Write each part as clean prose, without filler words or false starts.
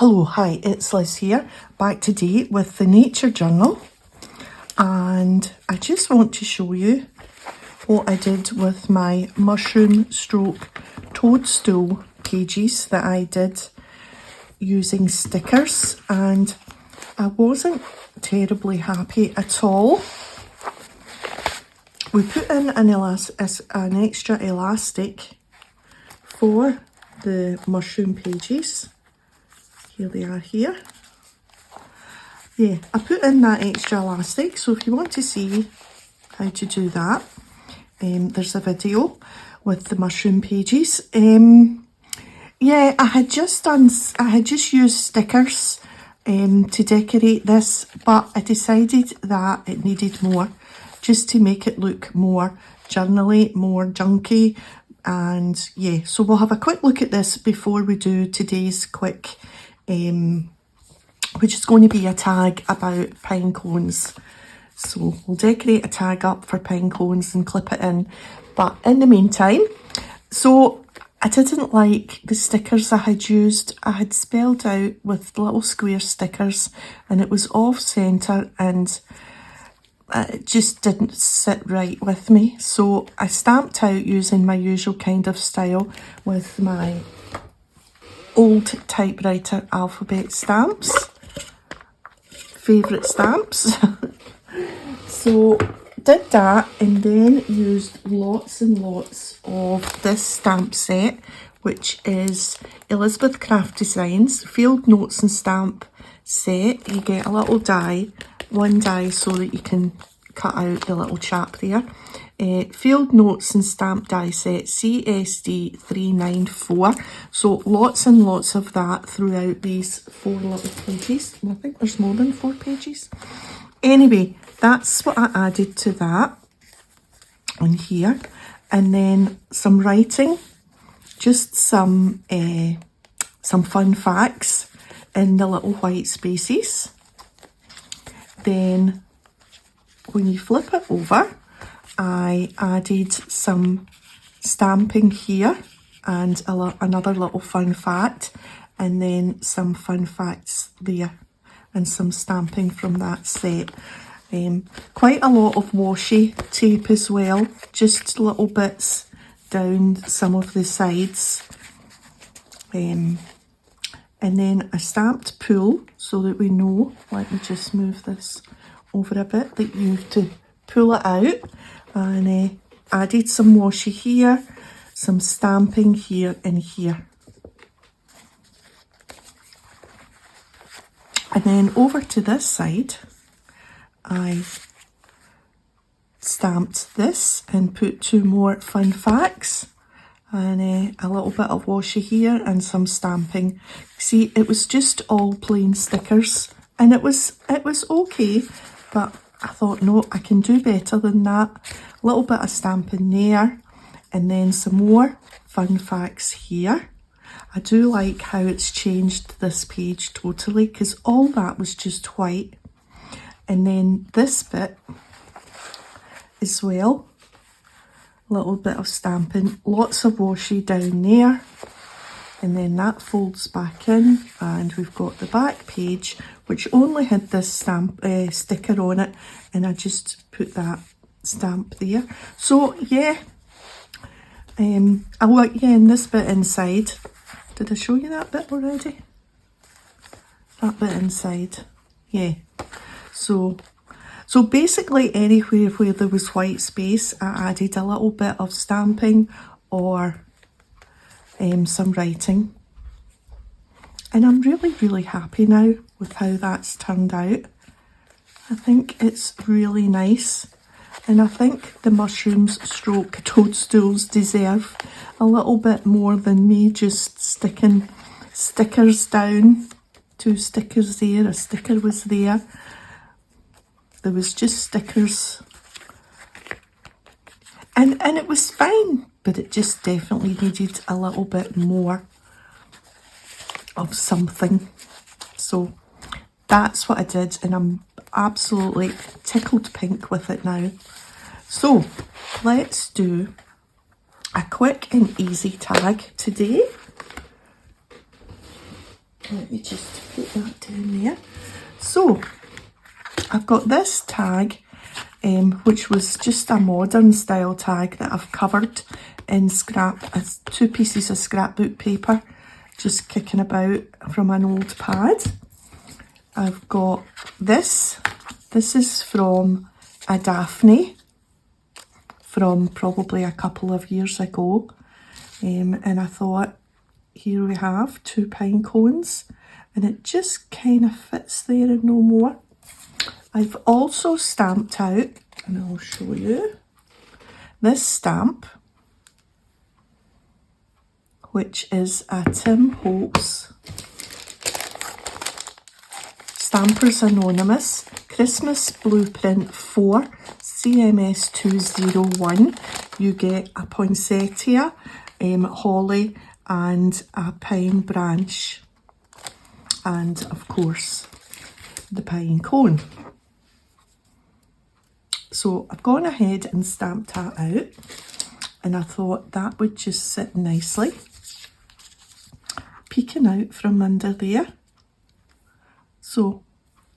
Hello, hi, it's Liz here, back today with the Nature Journal, and I just want to show you what I did with my mushroom stroke toadstool pages that I did using stickers, and I wasn't terribly happy at all. We put in an extra elastic for the mushroom pages. Here they are here. Yeah, I put in that extra elastic, so if you want to see how to do that, there's a video with the mushroom pages. Yeah, I had just used stickers to decorate this, but I decided that it needed more, just to make it look more journally, more junky. And yeah, so we'll have a quick look at this before we do today's quick which is going to be a tag about pine cones. So we'll decorate a tag up for pine cones and clip it in. But in the meantime, so I didn't like the stickers I had used. I had spelled out with little square stickers and it was off centre, and it just didn't sit right with me. So I stamped out using my usual kind of style with my old typewriter alphabet stamps, favourite stamps. So did that, and then used lots and lots of this stamp set, which is Elizabeth Craft Designs Field Notes and Stamp set. You get a little die, one die so that you can cut out the little chap there. Field Notes and Stamp die set CSD 394. So lots and lots of that throughout these 4 little pages. I think there's more than 4 pages. Anyway, that's what I added to that on here. And then some writing, just some fun facts in the little white spaces. Then when you flip it over, I added some stamping here and another little fun fact, and then some fun facts there and some stamping from that set. Quite a lot of washi tape as well, just little bits down some of the sides. And then a stamped pull so that we know, let me just move this over a bit, that you have to pull it out. And added some washi here, some stamping here and here. And then over to this side, I stamped this and put 2 more fun facts, and a little bit of washi here and some stamping. See, it was just all plain stickers, and it was okay, but I thought, no, I can do better than that. A little bit of stamping there, and then some more fun facts here. I do like how it's changed this page totally, because all that was just white. And then this bit as well, a little bit of stamping, lots of washi down there. And then that folds back in, and we've got the back page, which only had this stamp sticker on it, and I just put that stamp there. So yeah, and this bit inside, did I show you that bit already? That bit inside, yeah. So basically anywhere where there was white space, I added a little bit of stamping or some writing. And I'm really, really happy now with how that's turned out. I think it's really nice. And I think the mushrooms stroke toadstools deserve a little bit more than me just sticking stickers down. 2 stickers there, a sticker was there. There was just stickers. And it was fine, but it just definitely needed a little bit more of something. So that's what I did, and I'm absolutely tickled pink with it now. So let's do a quick and easy tag today. Let me just put that down there. So I've got this tag, which was just a modern style tag that I've covered in scrap, as 2 pieces of scrapbook paper, just kicking about from an old pad. I've got this. This is from a Daphne from probably a couple of years ago. And I thought, here we have 2 pine cones, and it just kind of fits there and no more. I've also stamped out, and I'll show you, this stamp, which is a Tim Holtz Stampers Anonymous Christmas Blueprint 4 CMS 201. You get a poinsettia, holly and a pine branch, and of course the pine cone. So I've gone ahead and stamped that out, and I thought that would just sit nicely peeking out from under there. So,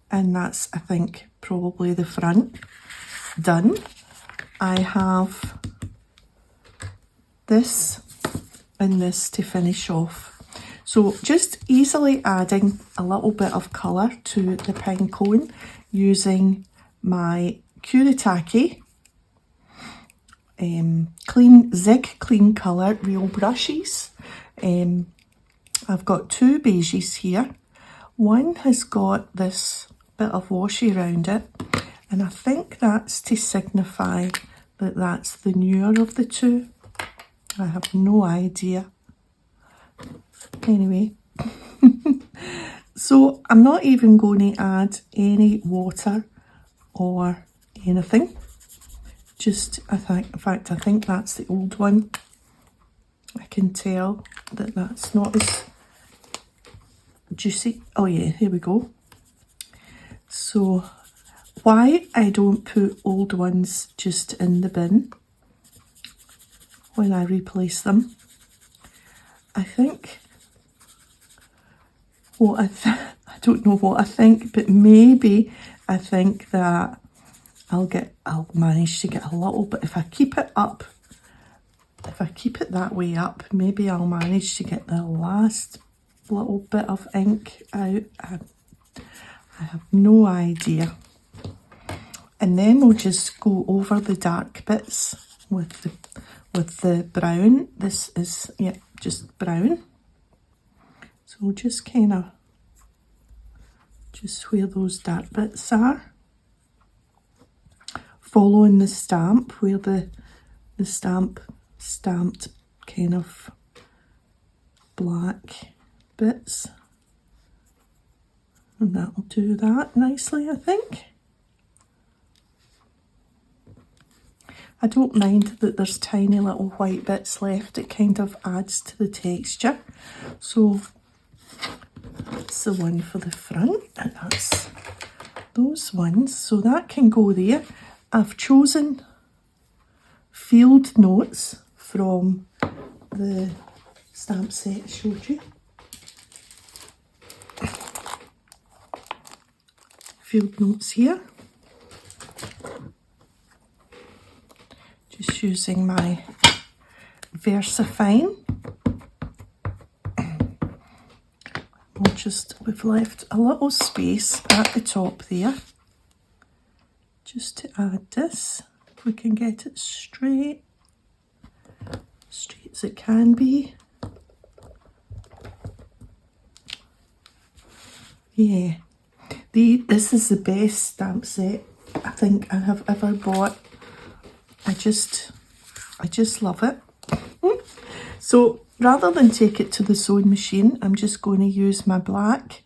and that's, I think, probably the front done. I have this and this to finish off. So just easily adding a little bit of colour to the pine cone using my Kuretake Zig Clean Colour real brushes. I've got 2 beiges here. One has got this bit of washi around it, and I think that's to signify that that's the newer of the 2. I have no idea. Anyway, so I'm not even going to add any water or anything. Just, in fact, I think that's the old one. I can tell that that's not as juicy. Oh yeah, here we go. So why I don't put old ones just in the bin when I replace them, I think I don't know what I think, but maybe I think that I'll manage to get a little bit, if I keep it up, if I keep it that way up, maybe I'll manage to get the last little bit of ink out. I have no idea. And then we'll just go over the dark bits with the brown. This is, yeah, just brown. So we'll just kind of, just where those dark bits are, following the stamp, where the stamp stamped kind of black bits, and that'll do that nicely, I think. I don't mind that there's tiny little white bits left. It kind of adds to the texture. So that's the one for the front, and that's those ones. So that can go there. I've chosen Field Notes from the stamp set I showed you. Field Notes here. Just using my VersaFine. We've left a little space at the top there, just to add this. If we can get it straight as it can be. Yeah, this is the best stamp set I think I have ever bought. I just love it. So rather than take it to the sewing machine, I'm just going to use my black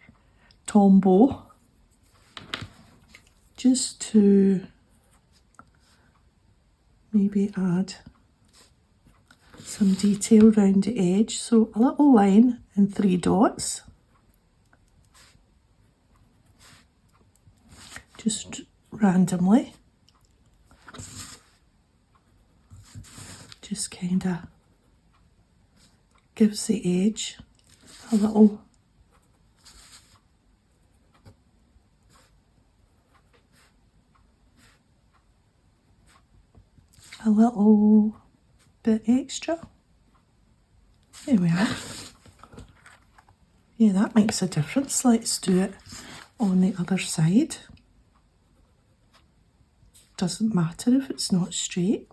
Tombow just to maybe add some detail around the edge. So a little line and 3 dots. Just randomly. Just kind of gives the edge a little a little bit extra. There we are. Yeah, that makes a difference. Let's do it on the other side. Doesn't matter if it's not straight.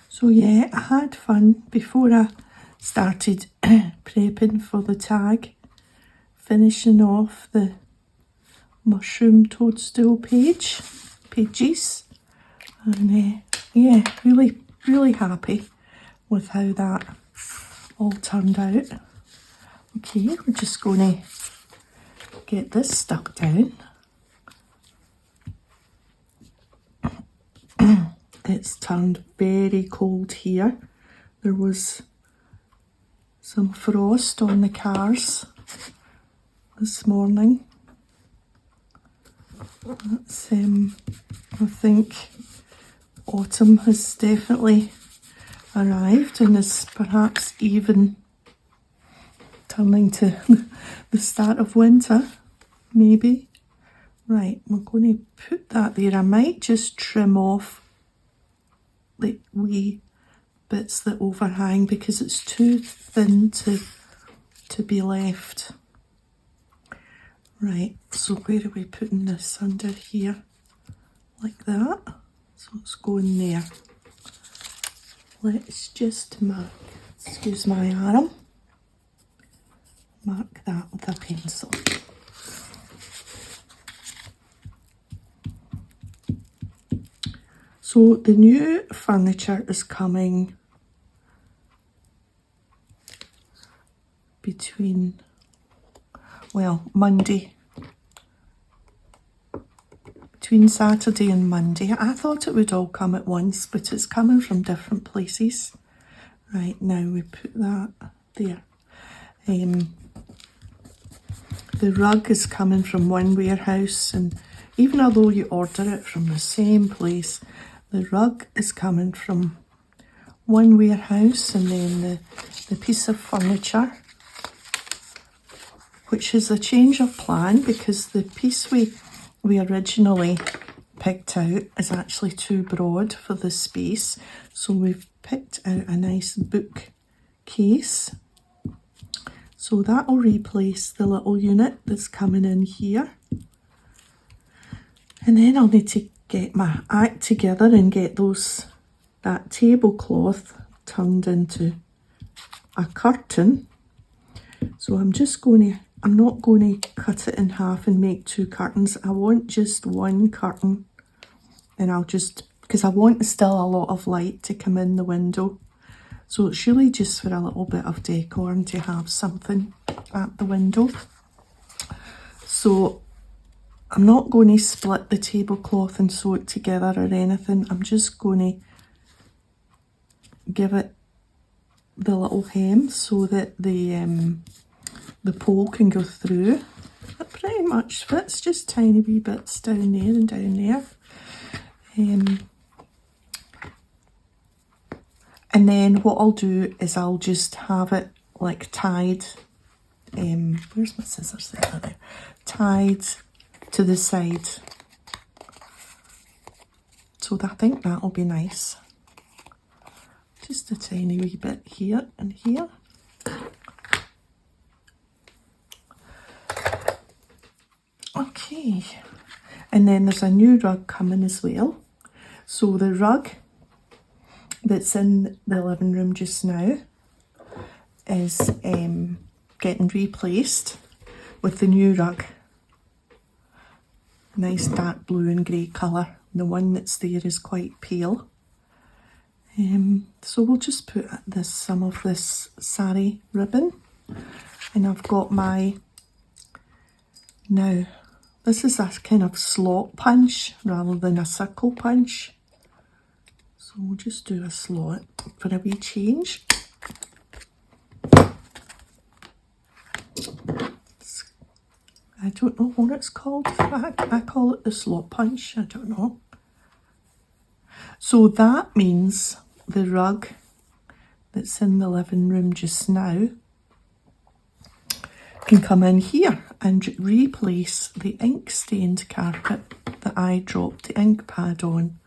So yeah, I had fun before I started prepping for the tag, finishing off the mushroom toadstool pages, and yeah, really happy with how that all turned out. Okay, we're just going to get this stuck down. It's turned very cold here. There was some frost on the cars this morning. That's, I think autumn has definitely arrived and is perhaps even turning to the start of winter, maybe. Right, we're going to put that there. I might just trim off the wee bits that overhang because it's too thin to be left. Right, so where are we putting this? Under here, like that. So it's going there. Let's just mark, excuse my arm, mark that with a pencil. So the new furniture is coming between, well, Monday. Between Saturday and Monday. I thought it would all come at once, but it's coming from different places. Right, now we put that there. The rug is coming from one warehouse, and even although you order it from the same place, the rug is coming from one warehouse, and then the piece of furniture, which is a change of plan because the piece we originally picked out is actually too broad for the space. So we've picked out a nice bookcase. So that will replace the little unit that's coming in here. And then I'll need to get my act together and get that tablecloth turned into a curtain. So I'm not going to cut it in half and make two curtains. I want just one curtain, and because I want still a lot of light to come in the window. So it's really just for a little bit of decor and to have something at the window. So I'm not going to split the tablecloth and sew it together or anything. I'm just going to give it the little hem so that the pole can go through. It pretty much fits, just tiny wee bits down there and down there. And then what I'll do is I'll just have it like tied, where's my scissors there? Tied to the side. So I think that'll be nice. Just a tiny wee bit here and here. Okay, and then there's a new rug coming as well. So the rug that's in the living room just now is getting replaced with the new rug. Nice dark blue and grey colour. The one that's there is quite pale. So we'll just put some of this sari ribbon, and I've got now this is a kind of slot punch rather than a circle punch. So we'll just do a slot for a wee change. don't know what it's called. I call it the slot punch. I don't know. So that means the rug that's in the living room just now can come in here and replace the ink stained carpet that I dropped the ink pad on,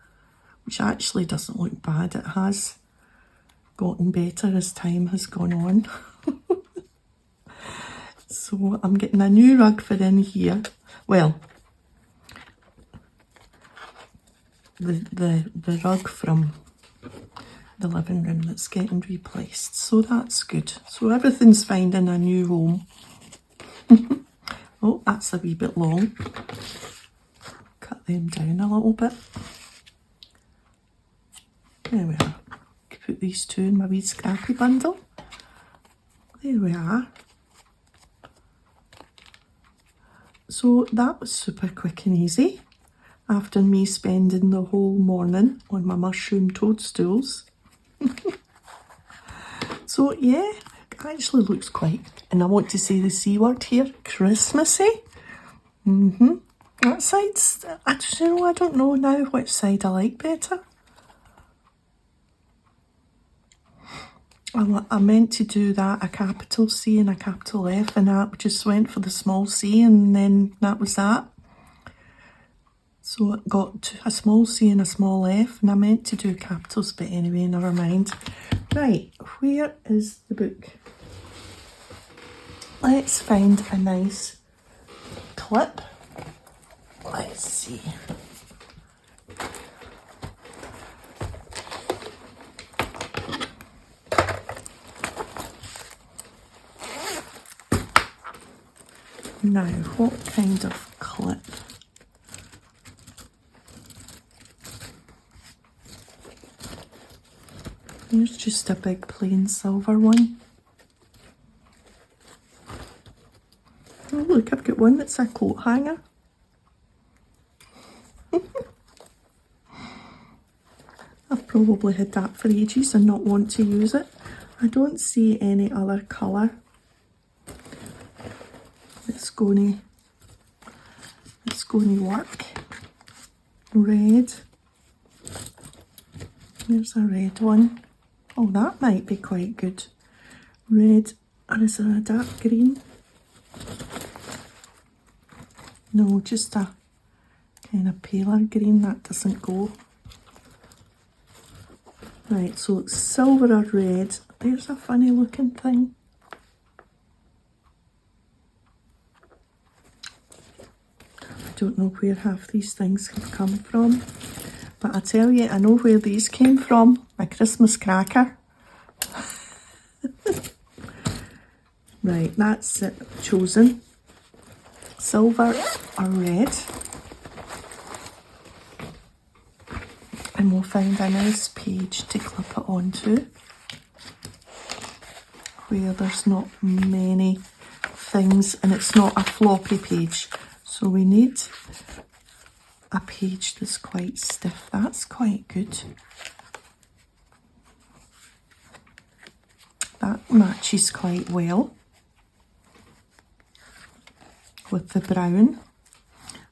which actually doesn't look bad. It has gotten better as time has gone on. So I'm getting a new rug for in here. Well, the rug from the living room that's getting replaced. So that's good. So everything's finding a new home. Oh, that's a wee bit long. Cut them down a little bit. There we are. Put these two in my wee scrappy bundle. There we are. So that was super quick and easy after me spending the whole morning on my mushroom toadstools. So yeah, it actually looks quite, and I want to say the C word here, Christmassy. That side's, I don't know now which side I like better. I meant to do that, a capital C and a capital F, and that just went for the small c, and then that was that. So it got a small c and a small f, and I meant to do capitals, but anyway, never mind. Right, where is the book? Let's find a nice clip. Let's see. Now, what kind of clip? Here's just a big plain silver one. Oh look, I've got one that's a coat hanger. I've probably had that for ages and not want to use it. I don't see any other colour it's going to work. Red. There's a red one. Oh, that might be quite good. Red, or is there a dark green? No, just a kind of paler green. That doesn't go. Right, so it's silver or red. There's a funny looking thing. I don't know where half these things have come from, but I tell you, I know where these came from. A Christmas cracker. Right, that's it, chosen. Silver or red. And we'll find a nice page to clip it onto where there's not many things and it's not a floppy page. So we need a page that's quite stiff. That's quite good. That matches quite well with the brown.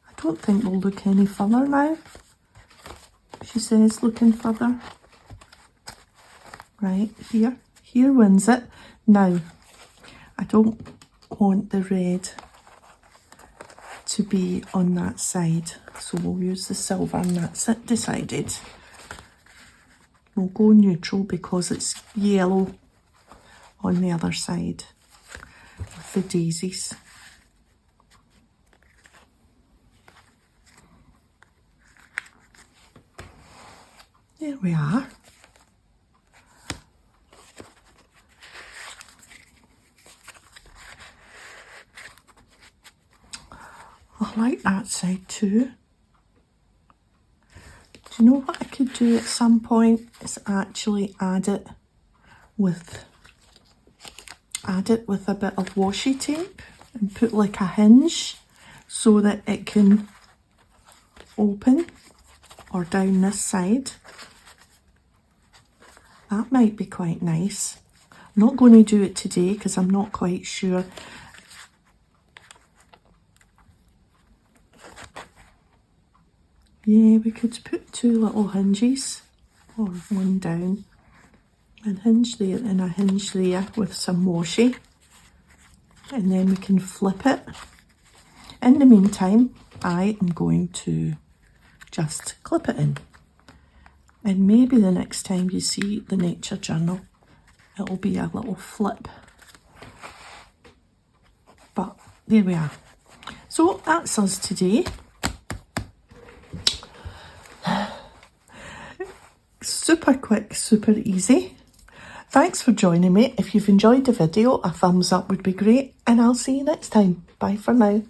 I don't think we'll look any further now. She says looking further. Right, here wins it. Now, I don't want the red to be on that side, so we'll use the silver, and that's it, decided. We'll go neutral because it's yellow on the other side with the daisies. There we are. I like that side too. Do you know what I could do at some point is actually add it with a bit of washi tape and put like a hinge so that it can open, or down this side. That might be quite nice. I'm not going to do it today because I'm not quite sure Yeah, we could put 2 little hinges, or one down, and hinge there and a hinge there with some washi, and then we can flip it. In the meantime, I am going to just clip it in, and maybe the next time you see the nature journal, it'll be a little flip. But there we are. So that's us today. Super quick, super easy. Thanks for joining me. If you've enjoyed the video, a thumbs up would be great, and I'll see you next time. Bye for now.